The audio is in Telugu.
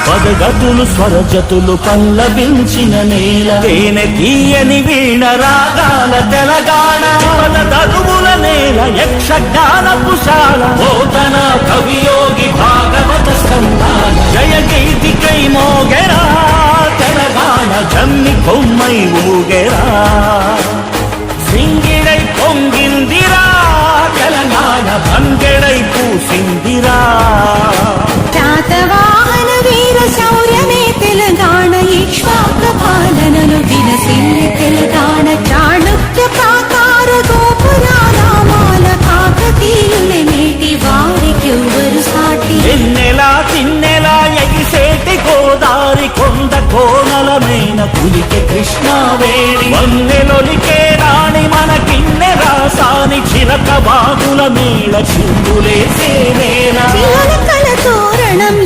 పదగతులు స్వరజతులు పల్లవించిన నేల తేనె తీయని వీణ రాగాల తెలంగాణ పదగతుల నేల యక్షగాన పుషాల పోతన కవియోగి భాగవత స్కందాల జయ గీతికై మోగెరా తెలంగాణ జమ్మి కొమ్మై ఊగెరా సింగిడై పొంగిందిరా తెలంగాణ బంగెడై పూసిందిరా శాతవాహన వీర శౌర్యమే తెలంగాణ ఇక్ష్వాక పాలనను వినసిల్లి తెలంగాణ చాణుక్య ప్రాకార గోపురామాల కాకతీయులే నేటి వారికెవ్వరు సాటి ఎన్నెలా తిన్నెలా ఎగిసేటి గోదారి కొండ కోనలమైన పులికి కృష్ణావేణి వన్నెలొలికే రాణి మన కిన్నె రాసాని చిలక బాగుల మేళ చిందులేసే నేల చిలకల తోరణం